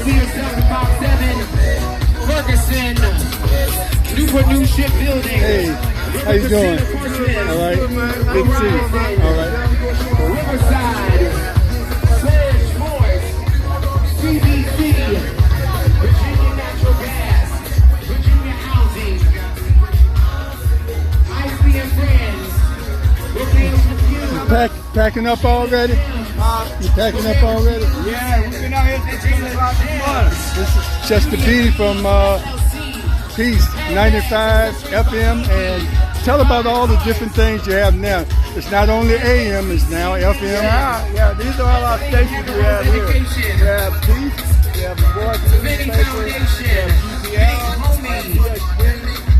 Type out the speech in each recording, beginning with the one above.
see yourself in Box 7, Ferguson, Newport News Shipbuilding. Hey, how you doing? All right, good to see you. All right. Riverside, Surge Force, CBC, Virginia Natural Gas, Virginia Housing, IC and Friends, Packing up already? You packing up already? Yeah, we've been out here since 10 o'clock this morning. This is Chester B from Peace 95 FM, and tell about all the different things you have now. It's not only AM, it's now FM. Yeah, these are all our stations we have here. We have Peace, we have the Voice newspaper, we have GPL,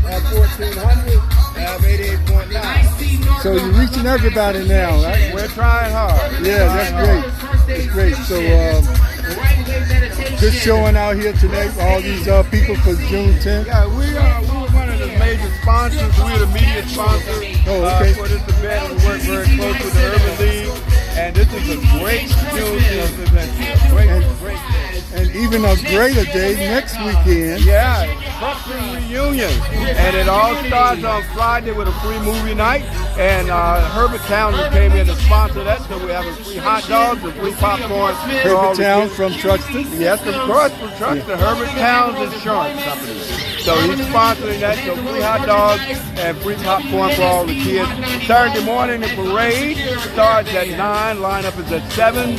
we have 1400, we have 88.9. So you're reaching everybody now, right? We're trying hard. Yeah, that's great. That's great. So good showing out here tonight. All these people for Juneteenth. Yeah, we are one of the major sponsors. We're the media sponsor for this event. We work very close with the Urban League, and this is a great Juneteenth event. Great. And even a greater day next weekend. Yeah, Truxton reunion, and it all starts on Friday with a free movie night. And Herbert Townsend came in to sponsor that, so we're having free hot dogs and free popcorn. Herbert Townsend from Truxton? Yes, of course, from Truxton. Herbert Townsend Insurance Company. So he's sponsoring that, so free hot dogs and free popcorn for all the kids. Saturday morning, the parade starts at 9, lineup is at 7.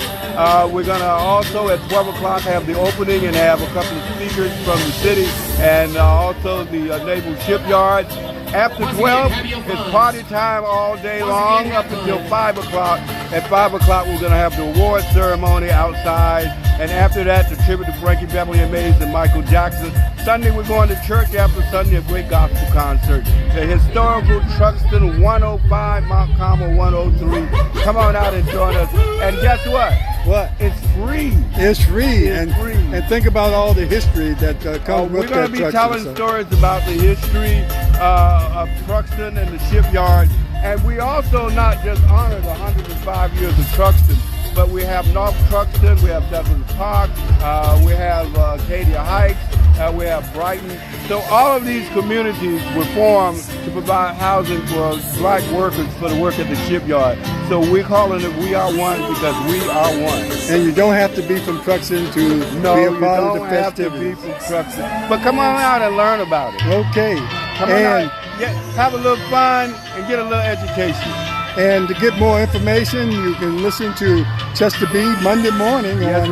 We're going to also at 12 o'clock have the opening and have a couple of speakers from the city and also the Naval Shipyard. After 12, it's party time all day long up until 5 o'clock. At 5 o'clock, we're going to have the award ceremony outside. And after that, the tribute to Frankie Beverly and Mays and Michael Jackson. Sunday, we're going to church. After Sunday, a great gospel concert. The historical Truxton 105, Mount Carmel 103. Come on out and join us. And guess what? What? It's free. It's free. It's free. And think about all the history that comes with that. We're going to be telling stories about the history of Truxton and the shipyard. And we also not just honor the 105 years of Truxton, but we have North Truxton, we have Douglas Park, we have Acadia Heights, we have Brighton. So all of these communities were formed to provide housing for black workers for the work at the shipyard. So we're calling it We Are One because we are one. And you don't have to be from Truxton to be a part of the festivities. Be from Truxton. But come on out and learn about it. Okay. Come on out, have a little fun and get a little education. And to get more information, you can listen to Chester B Monday morning on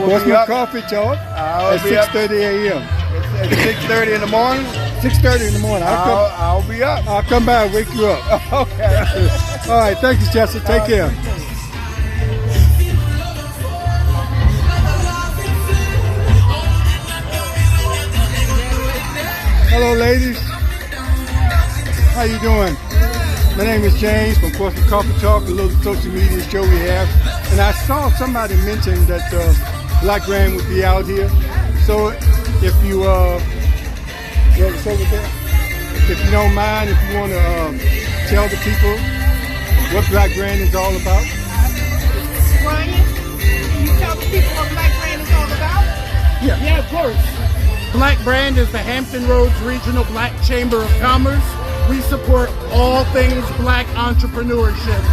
Portsmouth Coffee Talk at 6:30 a.m. At 6:30 in the morning? 6:30 in the morning. I'll be up. I'll come by and wake you up. Okay. All right. Thank you, Chester. Take care. Hello, ladies. How you doing? My name is James from Portsmouth Coffee Talk, a little social media show we have. And I saw somebody mention that Black Brand would be out here. So if you, if you don't mind, if you want to tell the people what Black Brand is all about. Brian, can you tell the people what Black Brand is all about? Yeah, of course. Black Brand is the Hampton Roads Regional Black Chamber of Commerce. We support all things black entrepreneurship.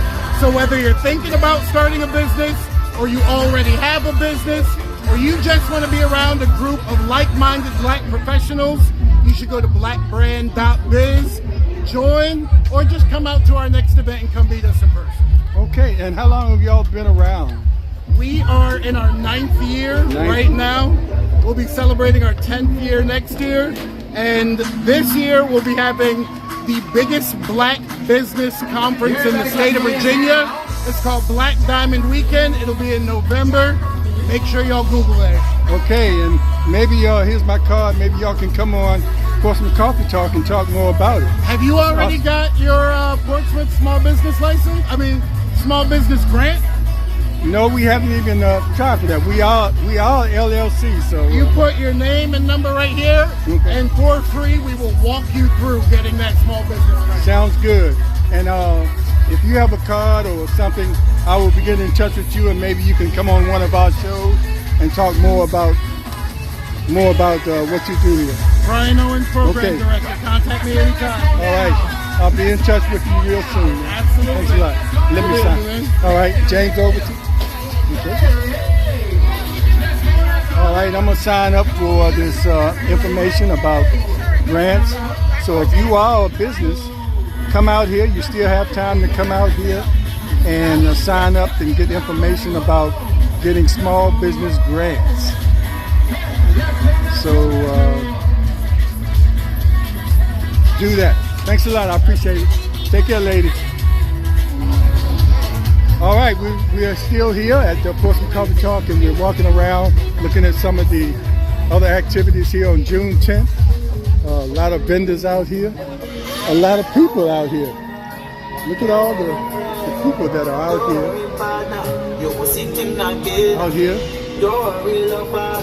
So whether you're thinking about starting a business, or you already have a business, or you just want to be around a group of like-minded black professionals, you should go to blackbrand.biz, join, or just come out to our next event and come meet us in person. Okay, and how long have y'all been around? We are in our 9th year right now. We'll be celebrating our 10th year next year. And this year we'll be having the biggest black business conference in the state of Virginia. It's called Black Diamond Weekend. It'll be in November. Make sure y'all Google it. Okay, and maybe here's my card. Maybe y'all can come on Portsmouth Coffee Talk and talk more about it. Have you already got your Portsmouth small business license? Small business grant? No, we haven't even tried for that. We are LLC, so you put your name and number right here, and for free we will walk you through getting that small business grant. Sounds good. And if you have a card or something, I will be getting in touch with you, and maybe you can come on one of our shows and talk more about more about what you do here. Brian Owens, Program Okay. Director. Contact me anytime. All right. I'll be in touch with you real soon. Absolutely. Thanks a lot. Let me Good, sign. man. All right, James, over to you. Okay. All right, I'm going to sign up for this information about grants. So if you are a business, come out here. You still have time to come out here and sign up and get information about getting small business grants. So do that. Thanks a lot. I appreciate it. Take care, ladies. All right, we are still here at the Portsmouth Coffee Talk, and we're walking around looking at some of the other activities here on June 10th. A lot of vendors out here, a lot of people out here. Look at all the people that are out here. Out here. Don't worry, lover.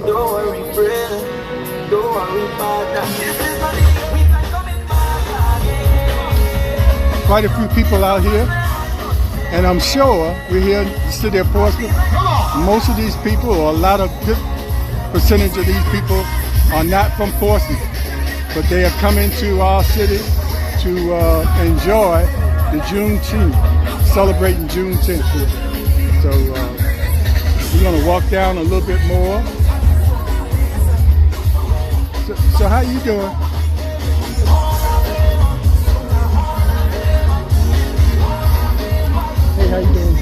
Don't worry, friend. Don't worry, partner. Quite a few people out here, and I'm sure we're here in the city of Portsmouth. Most of these people, or a lot of good percentage of these people, are not from Portsmouth, but they have come into our city to enjoy the Juneteenth, celebrating Juneteenth here. So we're going to walk down a little bit more. So how you doing? Hey, how you doing?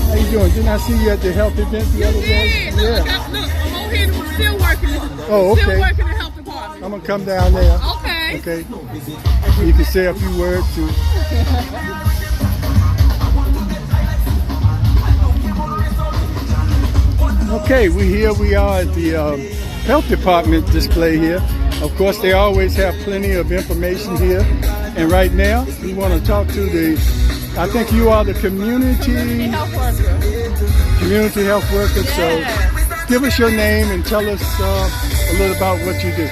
How you doing? Didn't I see you at the health event the other day? Look, look, I'm over here. We're still working. Oh, okay. Still working in the health department. I'm gonna come down there. Okay. Okay. You can say a few words too. Okay, we are at the health department display here. Of course, they always have plenty of information here. And right now, we want to talk to I think you are the community Health worker. So give us your name and tell us a little about what you do.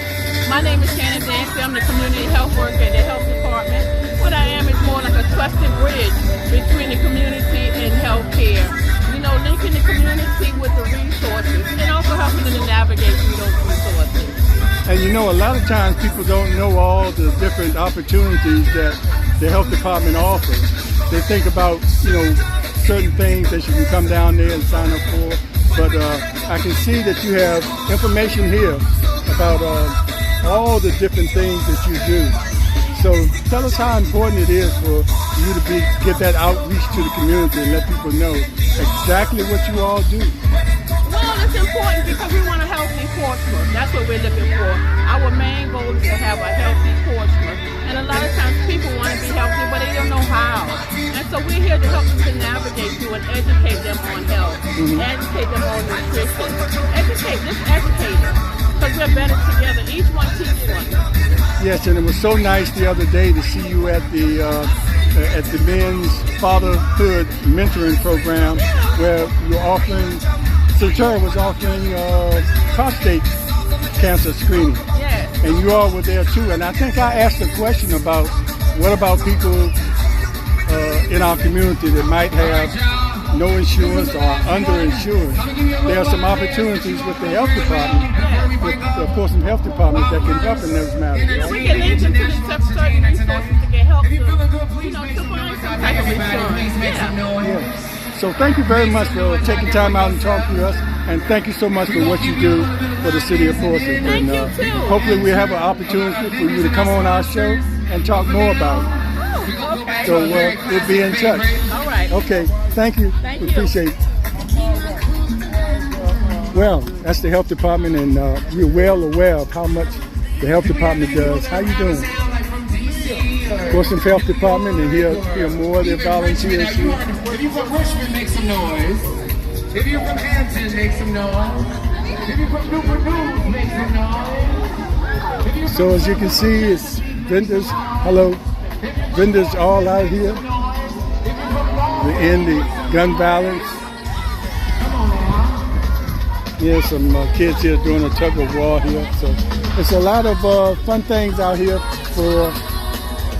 My name is Shannon Dancy. I'm the community health worker at the health department. What I am is more like a trusted bridge between the community and healthcare. You know, linking the community with the resources and also helping them to navigate through those resources. And you know, a lot of times people don't know all the different opportunities that the health department offers. They think about, you know, certain things that you can come down there and sign up for. But I can see that you have information here about all the different things that you do. So tell us how important it is for you to get that outreach to the community and let people know exactly what you all do. Well, it's important because we want a healthy Portsmouth. That's what we're looking for. Our main goal is to have a healthy Portsmouth. And a lot of times people want to be healthy, but they don't know how. And so we're here to help them to navigate through and educate them on health, educate them on nutrition. Educate them. Because we're better together. Each one teach one. Yes, and it was so nice the other day to see you at the men's fatherhood mentoring program, where you're offering. Centura was offering prostate cancer screening. Yes. And you all were there too. And I think I asked a question about what about people in our community that might have no insurance or underinsurance. There are some opportunities with the health department, with the Portsmouth Health Department, that can help in those matters. Right? We can link them to the certain resources to get help to, to find some type of insurance. Yeah. So thank you very much for taking time out and talking to us, and thank you so much for what you do for the city of Portsmouth. Thank and you too. Hopefully we have an opportunity for you to come on our show and talk more about it. Okay. So we'll be in touch. All right. Okay, thank you. Thank We you. appreciate it. Well, that's the health department, and we're well aware of how much the health department does. How you doing? Portsmouth Health Department, and hear more of their volunteers here. If you're from Richmond, make some noise. If you're from Hampton, make some noise. If you're from Newport News, make some noise. So as you can see, it's vendors. Hello, vendors all out here. We're in the gun violence. Here's some kids here doing a tug of war here. So it's a lot of fun things out here for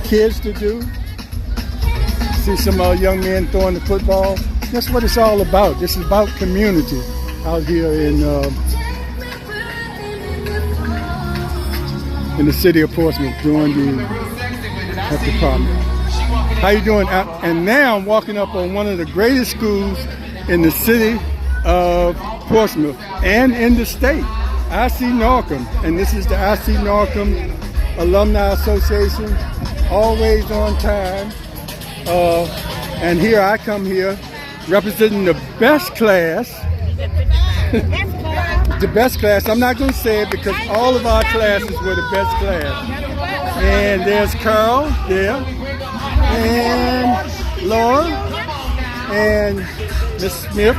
kids to do. See some young men throwing the football. that's what it's all about. This is about community out here in the city of Portsmouth during the health department. How you doing? And now I'm walking up on one of the greatest schools in the city of Portsmouth and in the state, IC Norcom. And this is the IC Norcom Alumni Association, always on time. And here I come here representing the best class. The best class. I'm not going to say it because all of our classes were the best class. And there's Carl there, and Laura, and Miss Smith.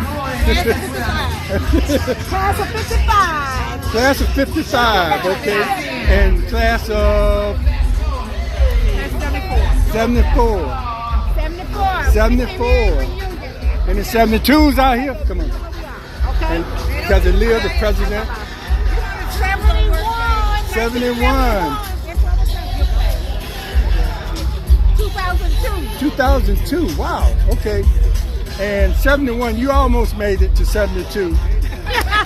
Class of 55. Class of 55, okay. And class of 74. 74. And the 72s out here? Come on. Okay. Because of Leah, the president. 71. 2002. Wow. Okay. And 71, you almost made it to 72.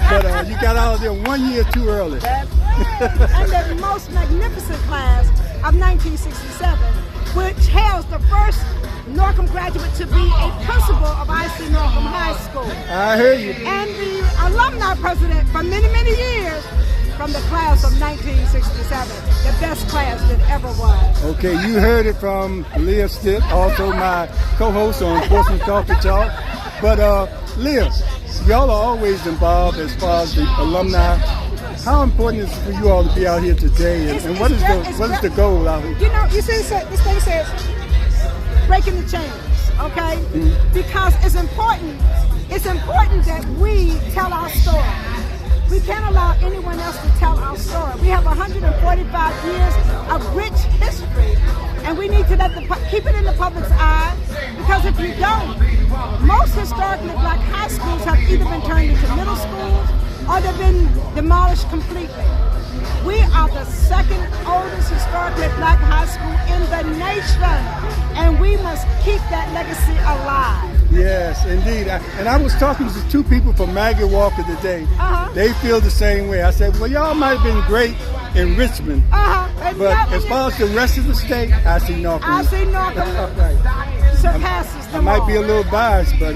But you got out of there 1 year too early. That's right. And the most magnificent class of 1967, which hails the first Norcom graduate to be a principal of IC Norcom High School. I hear you. And the alumni president for many, many years from the class of 1967, the best class that ever was. Okay, you heard it from Leah Stitt, also my co-host on Portsmouth Coffee Talk. But Leah, y'all are always involved as far as the alumni. How important is it for you all to be out here today, and what is the goal out here? You know, you see, this thing says breaking the chains, okay? Mm-hmm. Because it's important that we tell our story. We can't allow anyone else to tell our story. We have 145 years of rich history, and we need to keep it in the public's eye, because if you don't, most historically black high schools have either been turned into middle schools or they've been demolished completely. We are the second oldest historically black high school in the nation, and we must keep that legacy alive. Yes, indeed. And I was talking to two people from Maggie Walker today. They feel the same way. I said, well, y'all might have been great in Richmond, but as far as the rest of the state, IC Norcom surpasses them I might all. be a little biased, but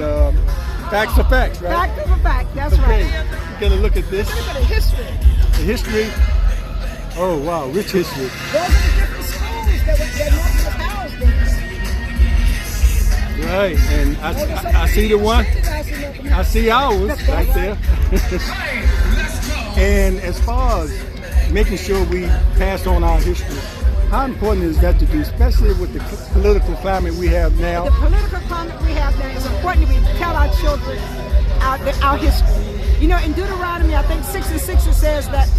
facts are facts, right? Fact of a fact, that's Okay, right. get a look at this. Look at the history. The history. Oh, wow, rich history. Those are the different schools that Norcom was housed in. Right, and I see the one. I see ours right there. And as far as making sure we pass on our history, how important is that to do, especially with the political climate we have now? The political climate we have now is important that we tell our children our history. You know, in Deuteronomy, I think 6:6, it says that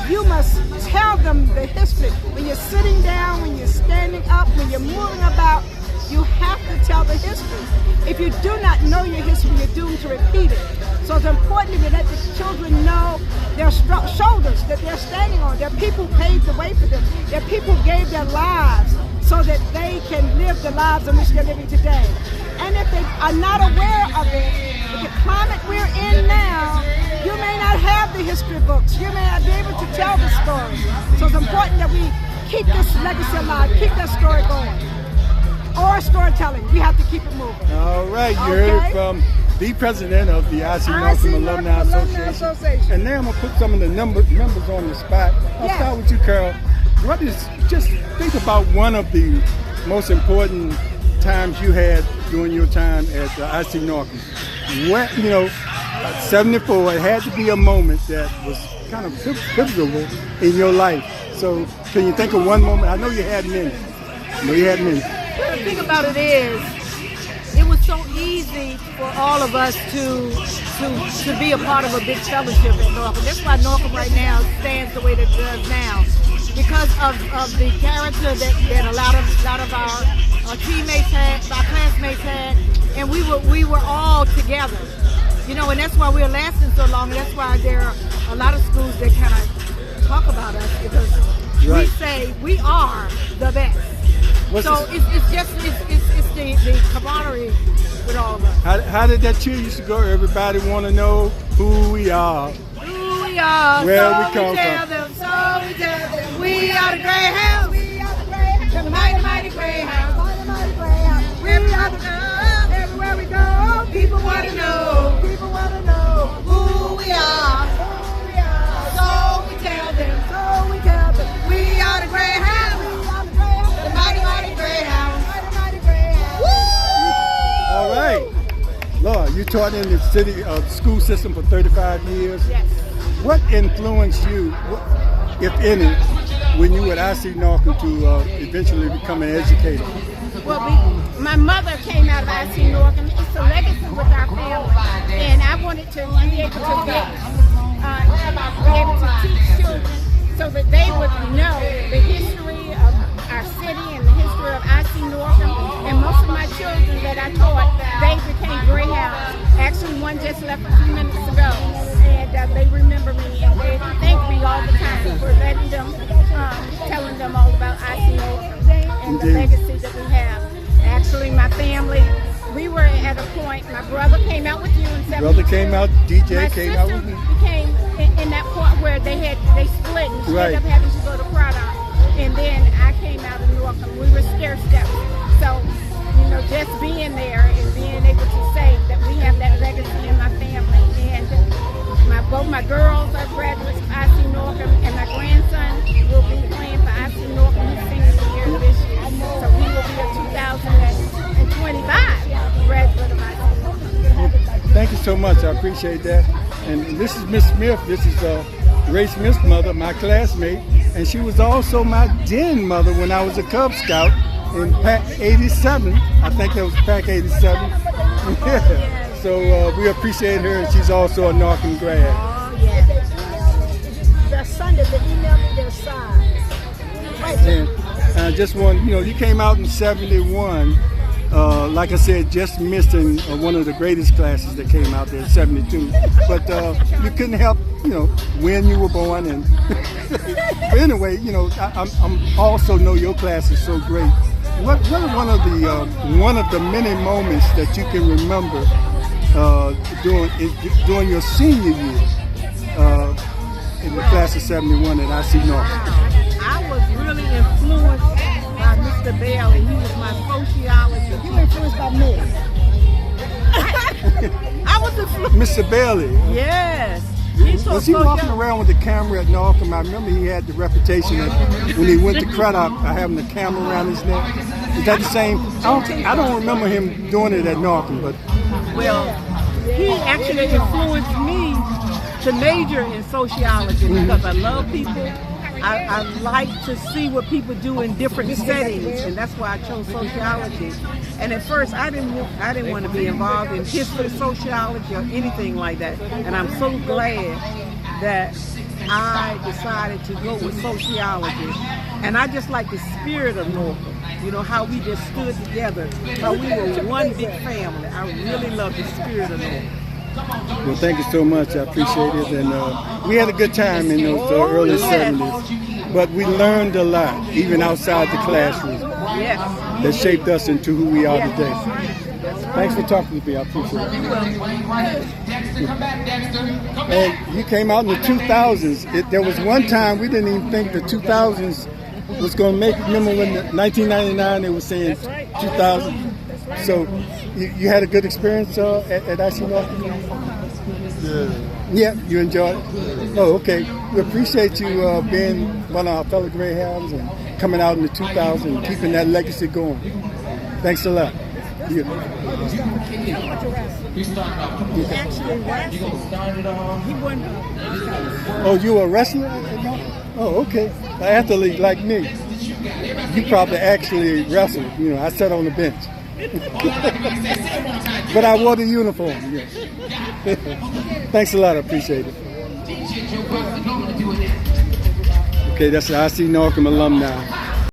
you must tell them the history. When you're sitting down, when you're standing up, when you're moving about, you have to tell the history. If you do not know your history, you're doomed to repeat it. So it's important to let the children know their shoulders that they're standing on. Their people paved the way for them. Their people gave their lives so that they can live the lives in which they're living today. And if they are not aware of it, the climate we're in now, you may not have the history books. You may not be able to tell the story. So it's important that we keep this legacy alive, keep that story going. Or storytelling. We have to keep it moving. All right, you heard it from the president of the IC Norcom Alumni Association. And now I'm going to put some of the members on the spot. I'll start with you, Carol. Just think about one of the most important times you had during your time at IC Norcom. 74, it had to be a moment that was kind of pivotal in your life. So can you think of one moment? I know you had many. Well, the thing about it is, it was so easy for all of us to be a part of a big fellowship at Norcom. That's why Norcom right now stands the way that it does now, because of the character that a lot of our teammates had, our classmates had, and we were all together. You know, and that's why we're lasting so long. And that's why there are a lot of schools that kind of talk about us, because we say we are the best. It's the camaraderie with all of us. How How did that cheer used to go? Everybody want to know who we are. Who we are. Where so we come tell from. them. So we tell them. We are the Greyhounds. We are the Greyhounds. The mighty, mighty Greyhounds. Mighty, mighty Greyhounds. We are the Greyhounds. Everywhere we go, people want to know. People want to know who we are. Who we are. So we tell them. So we tell them. We are the Greyhounds. We are the Greyhounds. The mighty, mighty Greyhounds. Mighty, mighty Greyhounds. Woo! All right. Laura, you taught in the city school system for 35 years. Yes. What influenced you, if any, when you were at IC Norcom to eventually become an educator? Well, my mother came out of IC Norcom. It's a legacy with our family, and I wanted to be able to teach children so that they would know the history of our city and the history of IC Norcom. And most of my children that I taught, they became Greyhounds. Actually, one just left a few minutes ago, and they remember me and they thank me all the time for letting them, telling them all about IC Norcom and the legacy that we have. Actually, my family, we were at a point, my brother came out with you in 72. Brother came out, DJ came out with me. My sister became in that point where they split and she ended up having to go to Craddock. And then I came out of Norcom. We were stair-stepped. So, just being there and being able to say that we have that legacy in my family. And both my girls are graduates of IC Norcom, and my grandson will be playing for IC Norcom his senior year this year. So he will be a 2025 graduate of IC Norcom. Thank you so much. I appreciate that. And this is Miss Smith. This is Ray Smith's mother, my classmate. And she was also my den mother when I was a Cub Scout in Pack 87. I think that was Pack 87. So we appreciate her, and she's also a Norcom grad. Oh, yeah. Their Sunday, they emailed me their sign. And I just want, you came out in 71. Like I said, just missing one of the greatest classes that came out there in 72. But you couldn't help, when you were born. And but anyway, I'm also know your class is so great. What are one of the many moments that you can remember during your senior year in the class of 71 at IC Norcom? I was really influenced by Mr. Bailey. He was my sociologist. You were influenced by me. I was influenced. Mr. Bailey. Yes. Was he walking around with the camera at Norcom? I remember he had the reputation of when he went to Craddock, having the camera around his neck. Is that the same? I don't remember him doing it at Norcom, but well, he actually influenced me to major in sociology because I love people. I like to see what people do in different settings, and that's why I chose sociology. And at first, I didn't want to be involved in history, sociology, or anything like that. And I'm so glad that I decided to go with sociology. And I just like the spirit of Norfolk. How we just stood together, how we were one big family. I really love the spirit of Norfolk. Well, thank you so much. I appreciate it. And we had a good time in those early 70s. But we learned a lot, even outside the classroom, that shaped us into who we are today. Thanks for talking to me. I appreciate it. And you came out in the 2000s. There was one time we didn't even think the 2000s was going to make it. Remember when 1999 they were saying 2000? So you had a good experience at IC Norcom? Yeah, you enjoyed it? Oh, okay. We appreciate you being one of our fellow Greyhounds and coming out in the 2000s and keeping that legacy going. Thanks a lot. He actually wrestled. He wasn't. Oh, you were a wrestler? Oh, okay. An athlete like me. You probably actually wrestled. I sat on the bench. But I wore the uniform. Yeah. Thanks a lot. I appreciate it. Okay, that's the IC Norcom alumni.